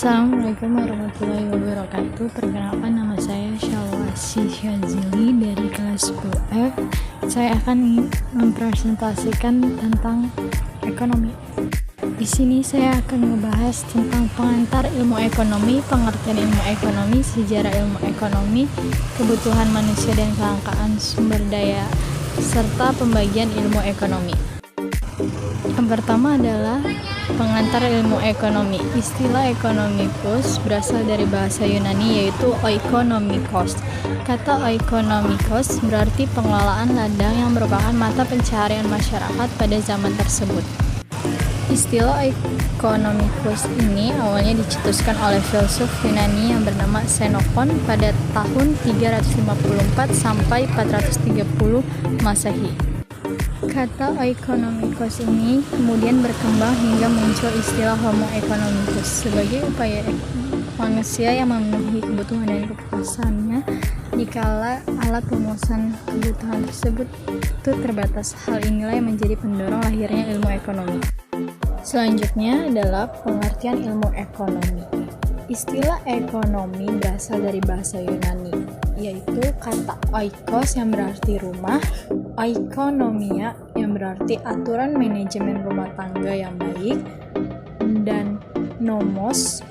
Assalamualaikum warahmatullahi wabarakatuh. Perkenalkan, nama saya Syawasi Syazili dari kelas 10F. Saya akan mempresentasikan tentang ekonomi. Di sini saya akan membahas tentang pengantar ilmu ekonomi, pengertian ilmu ekonomi, sejarah ilmu ekonomi, kebutuhan manusia dan kelangkaan sumber daya, serta pembagian ilmu ekonomi. Yang pertama adalah pengantar ilmu ekonomi. Istilah ekonomikus berasal dari bahasa Yunani, yaitu oikonomikos. Kata oikonomikos berarti pengelolaan ladang, yang merupakan mata pencaharian masyarakat pada zaman tersebut. Istilah oikonomikos ini awalnya dicetuskan oleh filsuf Yunani yang bernama Xenophon pada tahun 354 sampai 430 Masehi. Kata oikonomikos ini kemudian berkembang hingga muncul istilah homo economicus sebagai upaya manusia yang memenuhi kebutuhan dan kepuasannya dikala alat pemuasan kebutuhan tersebut itu terbatas. Hal inilah yang menjadi pendorong lahirnya ilmu ekonomi. Selanjutnya adalah pengertian ilmu ekonomi. Istilah ekonomi berasal dari bahasa Yunani, yaitu kata oikos yang berarti rumah, oikonomia yang berarti aturan manajemen rumah tangga yang baik, dan nomos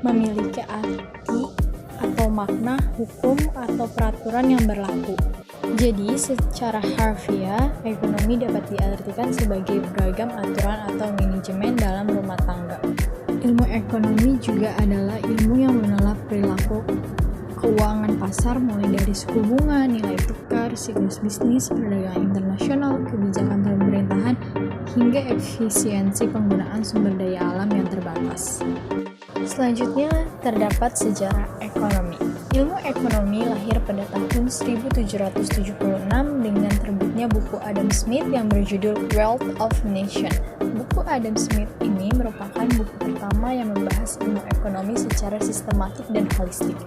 memiliki arti atau makna hukum atau peraturan yang berlaku. Jadi, secara harfiah, ekonomi dapat diartikan sebagai beragam aturan atau manajemen dalam rumah tangga. Ilmu ekonomi juga adalah ilmu yang menelaah perilaku keuangan pasar, mulai dari suku bunga, nilai tukar, siklus bisnis, perdagangan internasional, kebijakan pemerintahan, hingga efisiensi penggunaan sumber daya alam yang terbatas. Selanjutnya terdapat sejarah ekonomi. Ilmu ekonomi lahir pada tahun 1776 dengan terbitnya buku Adam Smith yang berjudul Wealth of Nations. Buku Adam Smith ini merupakan buku pertama yang membahas ilmu ekonomi secara sistematik dan holistik.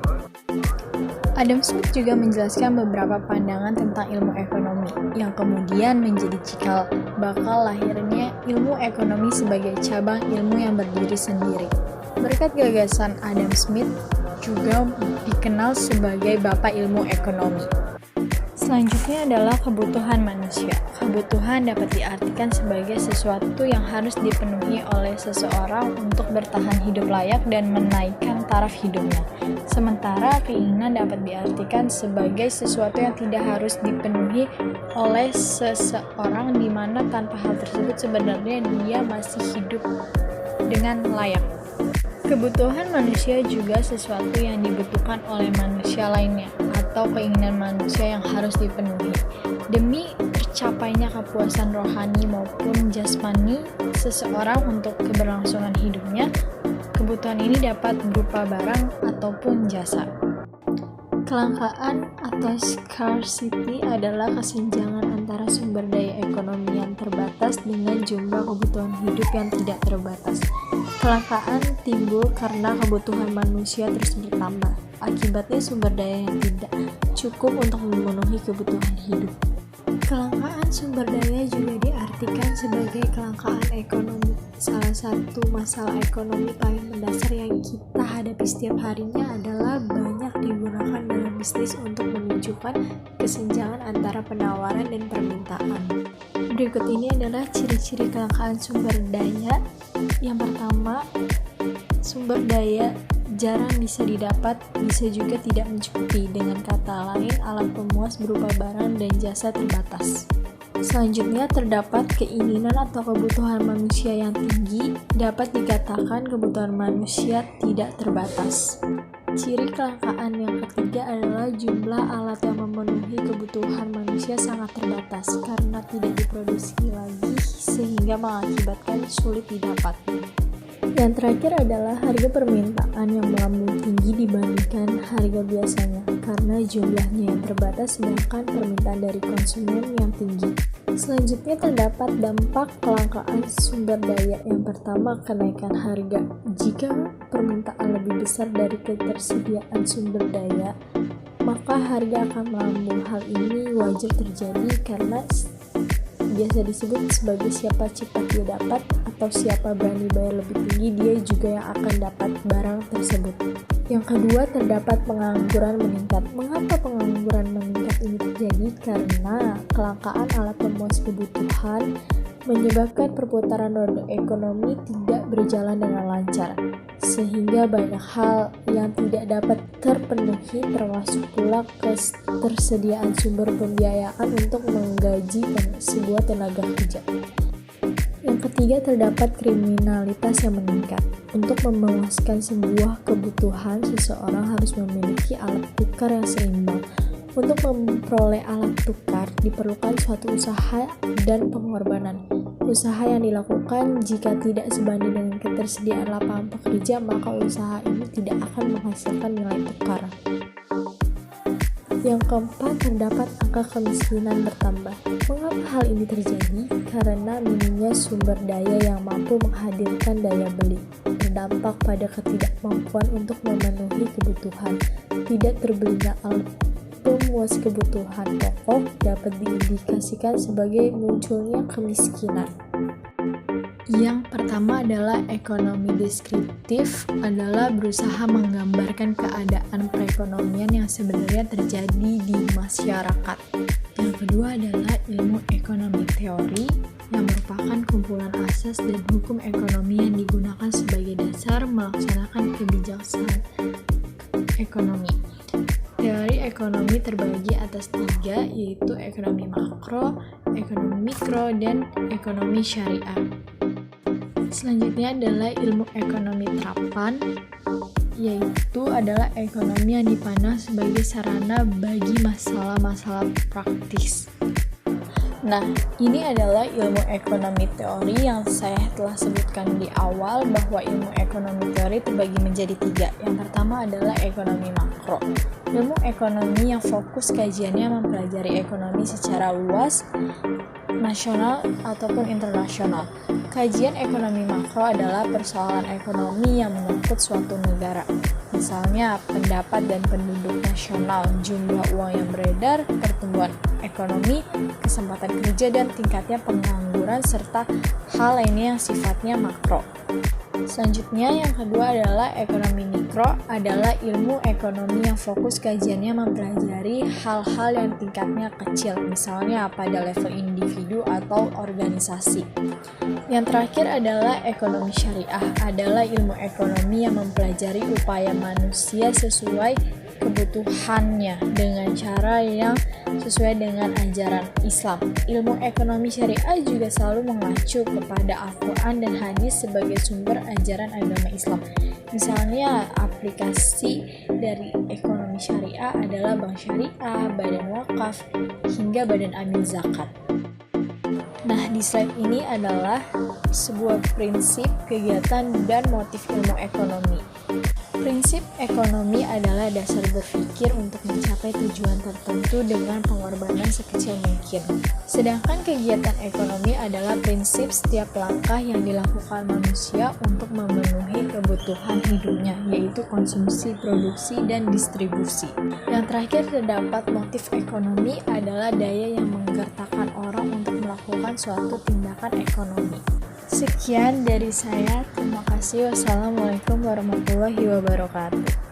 Adam Smith juga menjelaskan beberapa pandangan tentang ilmu ekonomi, yang kemudian menjadi cikal bakal lahirnya ilmu ekonomi sebagai cabang ilmu yang berdiri sendiri. Berkat gagasan Adam Smith juga dikenal sebagai Bapak Ilmu Ekonomi. Selanjutnya adalah kebutuhan manusia. Kebutuhan dapat diartikan sebagai sesuatu yang harus dipenuhi oleh seseorang untuk bertahan hidup layak dan menaikkan taraf hidupnya. Sementara keinginan dapat diartikan sebagai sesuatu yang tidak harus dipenuhi oleh seseorang, di mana tanpa hal tersebut sebenarnya dia masih hidup dengan layak. Kebutuhan manusia juga sesuatu yang dibutuhkan oleh manusia lainnya atau keinginan manusia yang harus dipenuhi demi tercapainya kepuasan rohani maupun jasmani seseorang untuk keberlangsungan hidupnya. Kebutuhan ini dapat berupa barang ataupun jasa. Kelangkaan atau scarcity adalah kesenjangan antara sumber daya ekonomi yang terbatas dengan jumlah kebutuhan hidup yang tidak terbatas. Kelangkaan timbul karena kebutuhan manusia terus bertambah. Akibatnya sumber daya yang tidak cukup untuk memenuhi kebutuhan hidup. Kelangkaan sumber daya juga diartikan sebagai kelangkaan ekonomi. Salah satu masalah ekonomi paling mendasar yang kita hadapi setiap harinya adalah banyak digunakan dalam bisnis untuk menunjukkan kesenjangan antara penawaran dan permintaan. Berikut ini adalah ciri-ciri kelangkaan sumber daya. Yang pertama, sumber daya jarang bisa didapat, bisa juga tidak mencukupi. Dengan kata lain, alat pemuas berupa barang dan jasa terbatas. Selanjutnya terdapat keinginan atau kebutuhan manusia yang tinggi. Dapat dikatakan kebutuhan manusia tidak terbatas. Ciri kelangkaan yang ketiga adalah jumlah alat yang memenuhi kebutuhan manusia sangat terbatas karena tidak diproduksi lagi sehingga mengakibatkan sulit didapat. Yang terakhir adalah harga permintaan yang melambung tinggi dibandingkan harga biasanya karena jumlahnya yang terbatas sedangkan permintaan dari konsumen yang tinggi. Selanjutnya terdapat dampak kelangkaan sumber daya. Yang pertama, kenaikan harga. Jika permintaan lebih besar dari ketersediaan sumber daya, maka harga akan melambung. Hal ini wajar terjadi karena biasa disebut sebagai siapa cepat dia dapat atau siapa berani bayar lebih tinggi dia juga yang akan dapat barang tersebut. Yang kedua, terdapat pengangguran meningkat. Mengapa pengangguran meningkat ini terjadi? Karena kelangkaan alat pemuas kebutuhan menyebabkan perputaran roda ekonomi tidak berjalan dengan lancar, sehingga banyak hal yang tidak dapat terpenuhi termasuk pula ketersediaan sumber pembiayaan untuk menggaji sebuah tenaga kerja. Yang ketiga, terdapat kriminalitas yang meningkat. Untuk memuaskan sebuah kebutuhan, seseorang harus memiliki alat tukar yang seimbang. Untuk memperoleh alat tukar, diperlukan suatu usaha dan pengorbanan. Usaha yang dilakukan jika tidak sebanding dengan ketersediaan lapangan pekerja, maka usaha ini tidak akan menghasilkan nilai tukar. Yang keempat, terdapat angka kemiskinan bertambah. Mengapa hal ini terjadi? Karena minimnya sumber daya yang mampu menghadirkan daya beli, berdampak pada ketidakmampuan untuk memenuhi kebutuhan. Tidak terbelinya alat pemuas kebutuhan pokok dapat diindikasikan sebagai munculnya kemiskinan. Yang pertama adalah ekonomi deskriptif, adalah berusaha menggambarkan keadaan perekonomian yang sebenarnya terjadi di masyarakat. Yang kedua adalah ilmu ekonomi teori, yang merupakan kumpulan asas dan hukum ekonomi yang digunakan sebagai dasar melaksanakan kebijaksanaan ekonomi. Teori ekonomi terbagi atas 3, yaitu ekonomi makro, ekonomi mikro, dan ekonomi syariah. Selanjutnya adalah ilmu ekonomi terapan, yaitu adalah ekonomi yang dipandang sebagai sarana bagi masalah-masalah praktis. Nah, ini adalah ilmu ekonomi teori yang saya telah sebutkan di awal, bahwa ilmu ekonomi teori terbagi menjadi 3. Yang pertama adalah ekonomi makro. Ilmu ekonomi yang fokus kajiannya mempelajari ekonomi secara luas, nasional ataupun internasional. Kajian ekonomi makro adalah persoalan ekonomi yang menyangkut suatu negara. Misalnya, pendapat dan penduduk nasional, jumlah uang yang beredar, pertumbuhan ekonomi, kesempatan kerja, dan tingkatnya pengangguran, serta hal lainnya yang sifatnya makro. Selanjutnya, yang kedua adalah ekonomi mikro, adalah ilmu ekonomi yang fokus kajiannya mempelajari hal-hal yang tingkatnya kecil, misalnya pada level individu atau organisasi. Yang terakhir adalah ekonomi syariah, adalah ilmu ekonomi yang mempelajari upaya manusia sesuai kebutuhannya dengan cara yang sesuai dengan ajaran Islam. Ilmu ekonomi syariah juga selalu mengacu kepada Al-Quran dan hadis sebagai sumber ajaran agama Islam. Misalnya, aplikasi dari ekonomi syariah adalah bank syariah, badan wakaf, hingga badan amil zakat. Nah, di slide ini adalah sebuah prinsip, kegiatan, dan motif ilmu ekonomi. Prinsip ekonomi adalah dasar berpikir untuk mencapai tujuan tertentu dengan pengorbanan sekecil mungkin. Sedangkan kegiatan ekonomi adalah prinsip setiap langkah yang dilakukan manusia untuk memenuhi kebutuhan hidupnya, yaitu konsumsi, produksi, dan distribusi. Yang terakhir, terdapat motif ekonomi adalah daya yang menggerakkan orang untuk melakukan suatu tindakan ekonomi. Sekian dari saya, terima kasih. Wassalamualaikum warahmatullahi wabarakatuh.